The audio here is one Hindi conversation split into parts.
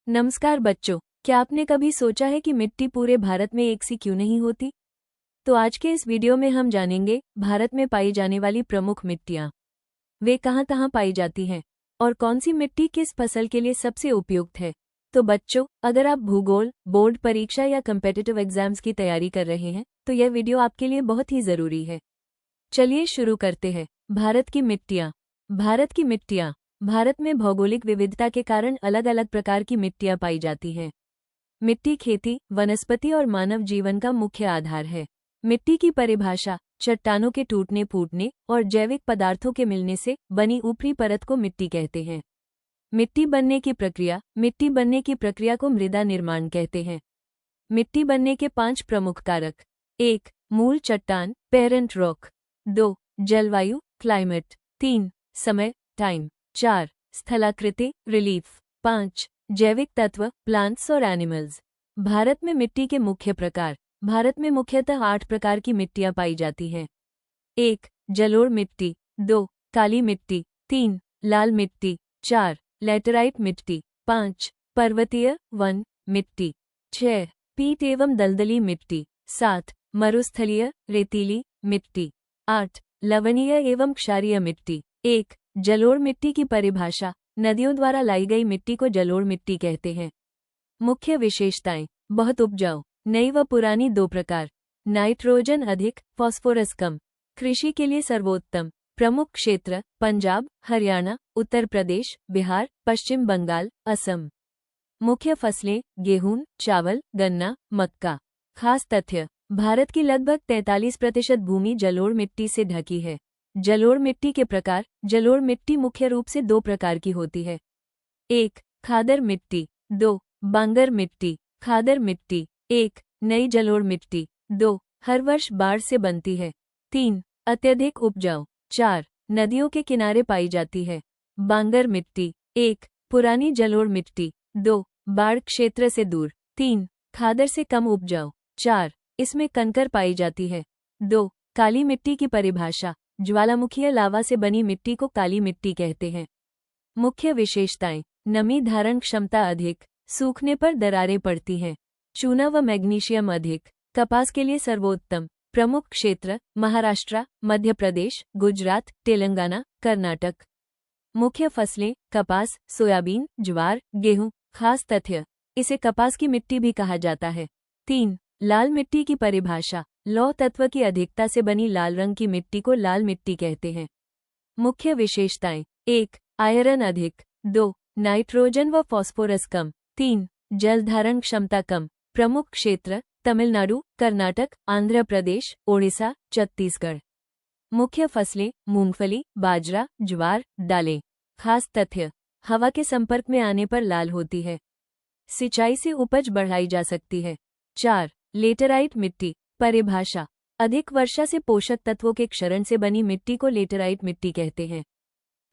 नमस्कार बच्चों, क्या आपने कभी सोचा है कि मिट्टी पूरे भारत में एक सी क्यों नहीं होती? तो आज के इस वीडियो में हम जानेंगे भारत में पाई जाने वाली प्रमुख मिट्टियाँ, वे कहाँ-कहाँ पाई जाती हैं और कौन सी मिट्टी किस फसल के लिए सबसे उपयुक्त है। तो बच्चों, अगर आप भूगोल, बोर्ड परीक्षा या कम्पिटिटिव एग्जाम्स की तैयारी कर रहे हैं तो यह वीडियो आपके लिए बहुत ही जरूरी है। चलिए शुरू करते हैं। भारत की मिट्टियाँ। भारत की मिट्टियाँ। भारत में भौगोलिक विविधता के कारण अलग अलग प्रकार की मिट्टियाँ पाई जाती हैं। मिट्टी खेती, वनस्पति और मानव जीवन का मुख्य आधार है। मिट्टी की परिभाषा चट्टानों के टूटने फूटने और जैविक पदार्थों के मिलने से बनी ऊपरी परत को मिट्टी कहते हैं। मिट्टी बनने की प्रक्रिया को मृदा निर्माण कहते हैं। मिट्टी बनने के 5 प्रमुख कारक। 1. मूल चट्टान पेरेंट रॉक। 2. जलवायु क्लाइमेट। 3. समय टाइम। 4. स्थलाकृति रिलीफ। 5. जैविक तत्व प्लांट्स और एनिमल्स। भारत में मिट्टी के मुख्य प्रकार। भारत में मुख्यतः 8 प्रकार की मिट्टियाँ पाई जाती हैं। 1. जलोढ़ मिट्टी। 2. काली मिट्टी। 3. लाल मिट्टी। 4. लैटेराइट मिट्टी। 5. पर्वतीय वन मिट्टी। 6. पीट एवं दलदली मिट्टी। 7. मरुस्थलीय रेतीली मिट्टी। 8. लवणीय एवं क्षारीय मिट्टी। 1. जलोढ़ मिट्टी की परिभाषा नदियों द्वारा लाई गई मिट्टी को जलोढ़ मिट्टी कहते हैं। मुख्य विशेषताएं बहुत उपजाऊ। नई व पुरानी 2 प्रकार। नाइट्रोजन अधिक, फास्फोरस कम। कृषि के लिए सर्वोत्तम। प्रमुख क्षेत्र पंजाब, हरियाणा, उत्तर प्रदेश, बिहार, पश्चिम बंगाल, असम। मुख्य फसलें गेहूं, चावल, गन्ना, मक्का। खास तथ्य भारत की लगभग 43% भूमि जलोढ़ मिट्टी से ढकी है। जलोढ़ मिट्टी के प्रकार। जलोढ़ मिट्टी मुख्य रूप से 2 प्रकार की होती है। 1. खादर मिट्टी। 2. बांगर मिट्टी। खादर मिट्टी। 1. नई जलोढ़ मिट्टी। 2. हर वर्ष बाढ़ से बनती है। 3. अत्यधिक उपजाऊ। 4. नदियों के किनारे पाई जाती है। बांगर मिट्टी। 1. पुरानी जलोढ़ मिट्टी। 2. बाढ़ क्षेत्र से दूर। 3. खादर से कम उपजाऊ। 4. इसमें कंकर पाई जाती है। 2. काली मिट्टी की परिभाषा ज्वालामुखीय लावा से बनी मिट्टी को काली मिट्टी कहते हैं। मुख्य विशेषताएं नमी धारण क्षमता अधिक, सूखने पर दरारें पड़ती हैं। चूना व मैग्नीशियम अधिक, कपास के लिए सर्वोत्तम। प्रमुख क्षेत्र महाराष्ट्र, मध्य प्रदेश, गुजरात, तेलंगाना, कर्नाटक। मुख्य फसलें कपास, सोयाबीन, ज्वार, गेहूं। खास तथ्य इसे कपास की मिट्टी भी कहा जाता है। 3. लाल मिट्टी की परिभाषा लौह तत्व की अधिकता से बनी लाल रंग की मिट्टी को लाल मिट्टी कहते हैं। मुख्य विशेषताएं 1. आयरन अधिक। 2. नाइट्रोजन व फास्फोरस कम। 3. जल धारण क्षमता कम। प्रमुख क्षेत्र तमिलनाडु, कर्नाटक, आंध्र प्रदेश, ओडिशा, छत्तीसगढ़। मुख्य फसलें मूंगफली, बाजरा, ज्वार, दालें। खास तथ्य हवा के संपर्क में आने पर लाल होती है। सिंचाई से उपज बढ़ाई जा सकती है। 4. लेटेराइट मिट्टी परिभाषा अधिक वर्षा से पोषक तत्वों के क्षरण से बनी मिट्टी को लेटेराइट मिट्टी कहते हैं।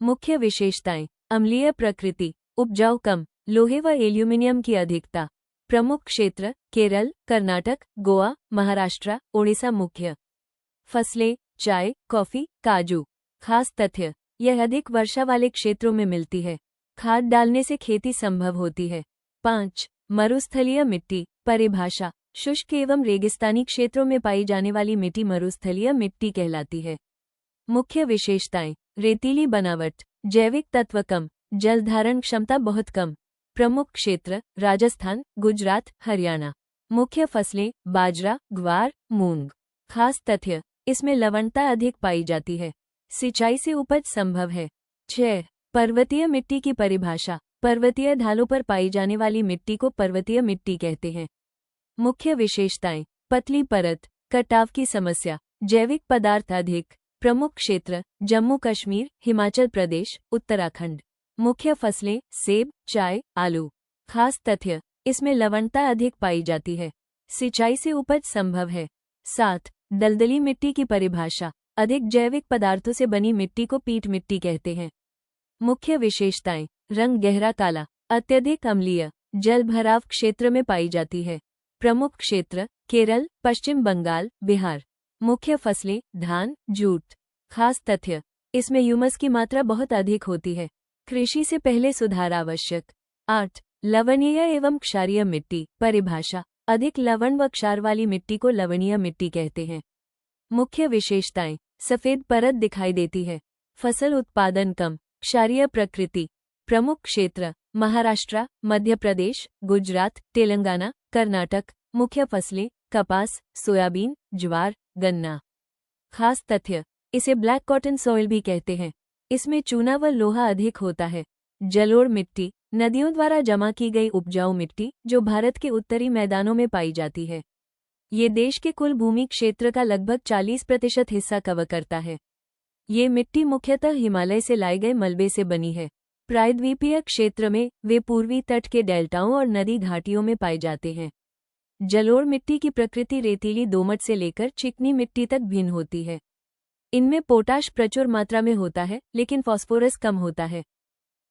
मुख्य विशेषताएं अम्लीय प्रकृति, उपजाऊ कम, लोहे व एल्यूमिनियम की अधिकता। प्रमुख क्षेत्र केरल, कर्नाटक, गोवा, महाराष्ट्र, ओडिशा। मुख्य फसलें चाय, कॉफी, काजू। खास तथ्य यह अधिक वर्षा वाले क्षेत्रों में मिलती है। खाद डालने से खेती संभव होती है। 5. मरुस्थलीय मिट्टी परिभाषा शुष्क एवं रेगिस्तानी क्षेत्रों में पाई जाने वाली मिट्टी मरुस्थलीय मिट्टी कहलाती है। मुख्य विशेषताएं रेतीली बनावट, जैविक तत्व कम, जल धारण क्षमता बहुत कम। प्रमुख क्षेत्र राजस्थान, गुजरात, हरियाणा। मुख्य फसलें बाजरा, ग्वार, मूंग। खास तथ्य इसमें लवणता अधिक पाई जाती है। सिंचाई से उपज संभव है। 6. पर्वतीय मिट्टी की परिभाषा पर्वतीय ढालों पर पाई जाने वाली मिट्टी को पर्वतीय मिट्टी कहते हैं। मुख्य विशेषताएं पतली परत, कटाव की समस्या, जैविक पदार्थ अधिक। प्रमुख क्षेत्र जम्मू कश्मीर, हिमाचल प्रदेश, उत्तराखंड। मुख्य फसलें सेब, चाय, आलू। खास तथ्य इसमें लवणता अधिक पाई जाती है। सिंचाई से उपज संभव है। 7. दलदली मिट्टी की परिभाषा अधिक जैविक पदार्थों से बनी मिट्टी को पीट मिट्टी कहते हैं। मुख्य विशेषताएं रंग गहरा काला, अत्यधिक अम्लीय, जल भराव क्षेत्र में पाई जाती है। प्रमुख क्षेत्र केरल, पश्चिम बंगाल, बिहार। मुख्य फसलें धान, जूट। खास तथ्य इसमें ह्यूमस की मात्रा बहुत अधिक होती है। कृषि से पहले सुधार आवश्यक। 8. लवणीय एवं क्षारीय मिट्टी। परिभाषा। अधिक लवण व क्षार वाली मिट्टी को लवणीय मिट्टी कहते हैं। मुख्य विशेषताएं। सफेद परत दिखाई देती है। फसल उत्पादन कम। क्षारीय प्रकृति। प्रमुख क्षेत्र महाराष्ट्र, मध्य प्रदेश, गुजरात, तेलंगाना, कर्नाटक। मुख्य फसलें कपास, सोयाबीन, ज्वार, गन्ना। खास तथ्य। इसे ब्लैक कॉटन सॉइल भी कहते हैं। इसमें चूना व लोहा अधिक होता है। जलोढ़ मिट्टी। नदियों द्वारा जमा की गई उपजाऊ मिट्टी जो भारत के उत्तरी मैदानों में पाई जाती है। ये देश के कुल भूमि क्षेत्र का लगभग 40% हिस्सा कवर करता है। ये मिट्टी मुख्यतः हिमालय से लाए गए मलबे से बनी है। प्रायद्वीपीय क्षेत्र में वे पूर्वी तट के डेल्टाओं और नदी घाटियों में पाए जाते हैं। जलोढ़ मिट्टी की प्रकृति रेतीली दोमट से लेकर चिकनी मिट्टी तक भिन्न होती है। इनमें पोटाश प्रचुर मात्रा में होता है, लेकिन फास्फोरस कम होता है।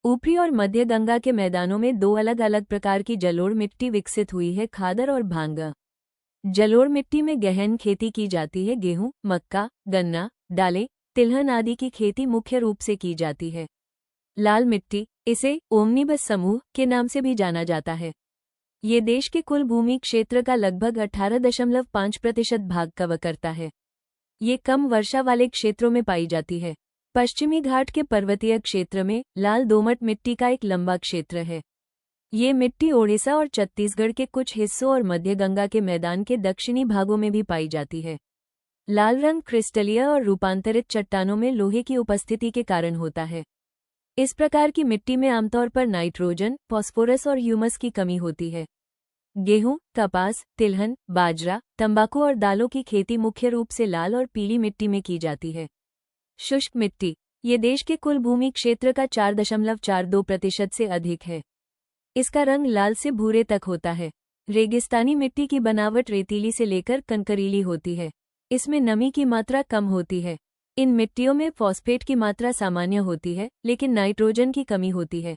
ऊपरी और मध्य गंगा के मैदानों में दो अलग अलग प्रकार की जलोढ़ मिट्टी विकसित हुई है, खादर और भांगा। जलोढ़ मिट्टी में गहन खेती की जाती है। गेहूं, मक्का, गन्ना, दालें, तिलहन आदि की खेती मुख्य रूप से की जाती है। लाल मिट्टी, इसे ओमनिबस समूह के नाम से भी जाना जाता है। ये देश के कुल भूमि क्षेत्र का लगभग 18.5% भाग कवर करता है। ये कम वर्षा वाले क्षेत्रों में पाई जाती है। पश्चिमी घाट के पर्वतीय क्षेत्र में लाल दोमट मिट्टी का एक लंबा क्षेत्र है। ये मिट्टी ओडिशा और छत्तीसगढ़ के कुछ हिस्सों और मध्य गंगा के मैदान के दक्षिणी भागों में भी पाई जाती है। लाल रंग क्रिस्टलीय और रूपांतरित चट्टानों में लोहे की उपस्थिति के कारण होता है। इस प्रकार की मिट्टी में आमतौर पर नाइट्रोजन, फास्फोरस और ह्यूमस की कमी होती है। गेहूं, कपास, तिलहन, बाजरा, तंबाकू और दालों की खेती मुख्य रूप से लाल और पीली मिट्टी में की जाती है। शुष्क मिट्टी। ये देश के कुल भूमि क्षेत्र का 4.42% से अधिक है। इसका रंग लाल से भूरे तक होता है। रेगिस्तानी मिट्टी की बनावट रेतीली से लेकर कंकरीली होती है। इसमें नमी की मात्रा कम होती है। इन मिट्टियों में फॉस्फेट की मात्रा सामान्य होती है, लेकिन नाइट्रोजन की कमी होती है।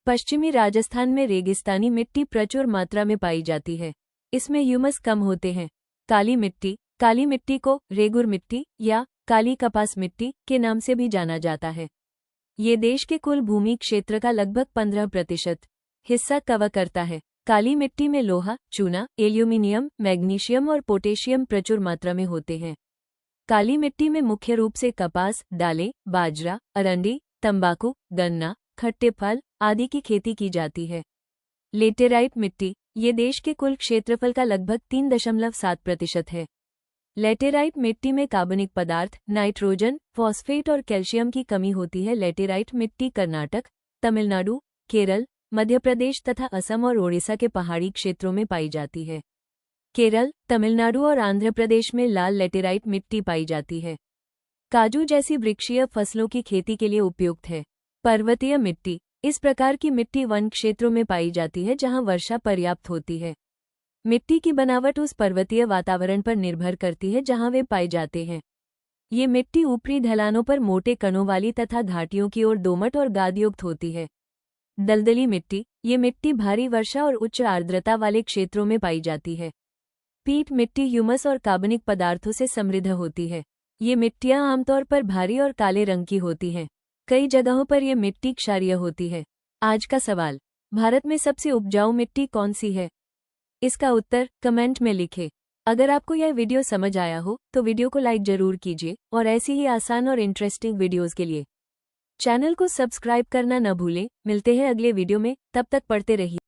पश्चिमी राजस्थान में रेगिस्तानी मिट्टी प्रचुर मात्रा में पाई जाती है। इसमें ह्यूमस कम होते हैं। काली मिट्टी। काली मिट्टी को रेगुर मिट्टी या काली कपास मिट्टी के नाम से भी जाना जाता है। ये देश के कुल भूमि क्षेत्र का लगभग 15% हिस्सा कवर करता है। काली मिट्टी में लोहा, चूना, एल्यूमिनियम, मैग्नीशियम और पोटेशियम प्रचुर मात्रा में होते हैं। काली मिट्टी में मुख्य रूप से कपास, दालें, बाजरा, अरंडी, तंबाकू, गन्ना, खट्टे फल आदि की खेती की जाती है। लेटेराइट मिट्टी। ये देश के कुल क्षेत्रफल का लगभग 3.7% है। लेटेराइट मिट्टी में कार्बनिक पदार्थ, नाइट्रोजन, फॉस्फेट और कैल्शियम की कमी होती है। लेटेराइट मिट्टी कर्नाटक, तमिलनाडु, केरल, मध्य प्रदेश तथा असम और ओडिशा के पहाड़ी क्षेत्रों में पाई जाती है। केरल, तमिलनाडु और आंध्र प्रदेश में लाल लेटेराइट मिट्टी पाई जाती है। काजू जैसी वृक्षीय फसलों की खेती के लिए उपयुक्त है। पर्वतीय मिट्टी। इस प्रकार की मिट्टी वन क्षेत्रों में पाई जाती है जहां वर्षा पर्याप्त होती है। मिट्टी की बनावट उस पर्वतीय वातावरण पर निर्भर करती है जहां वे पाए जाते हैं। ये मिट्टी ऊपरी ढलानों पर मोटे कणों वाली तथा घाटियों की ओर दोमट और गादयुक्त होती है। दलदली मिट्टी। ये मिट्टी भारी वर्षा और उच्च आर्द्रता वाले क्षेत्रों में पाई जाती है। पीट मिट्टी ह्यूमस और कार्बनिक पदार्थों से समृद्ध होती है। ये मिट्टियां आमतौर पर भारी और काले रंग की होती हैं। कई जगहों पर यह मिट्टी क्षारीय होती है। आज का सवाल। भारत में सबसे उपजाऊ मिट्टी कौन सी है? इसका उत्तर कमेंट में लिखें। अगर आपको यह वीडियो समझ आया हो तो वीडियो को लाइक जरूर कीजिए और ऐसी ही आसान और इंटरेस्टिंग वीडियोस के लिए चैनल को सब्सक्राइब करना न भूलें। मिलते हैं अगले वीडियो में, तब तक पढ़ते रहिए।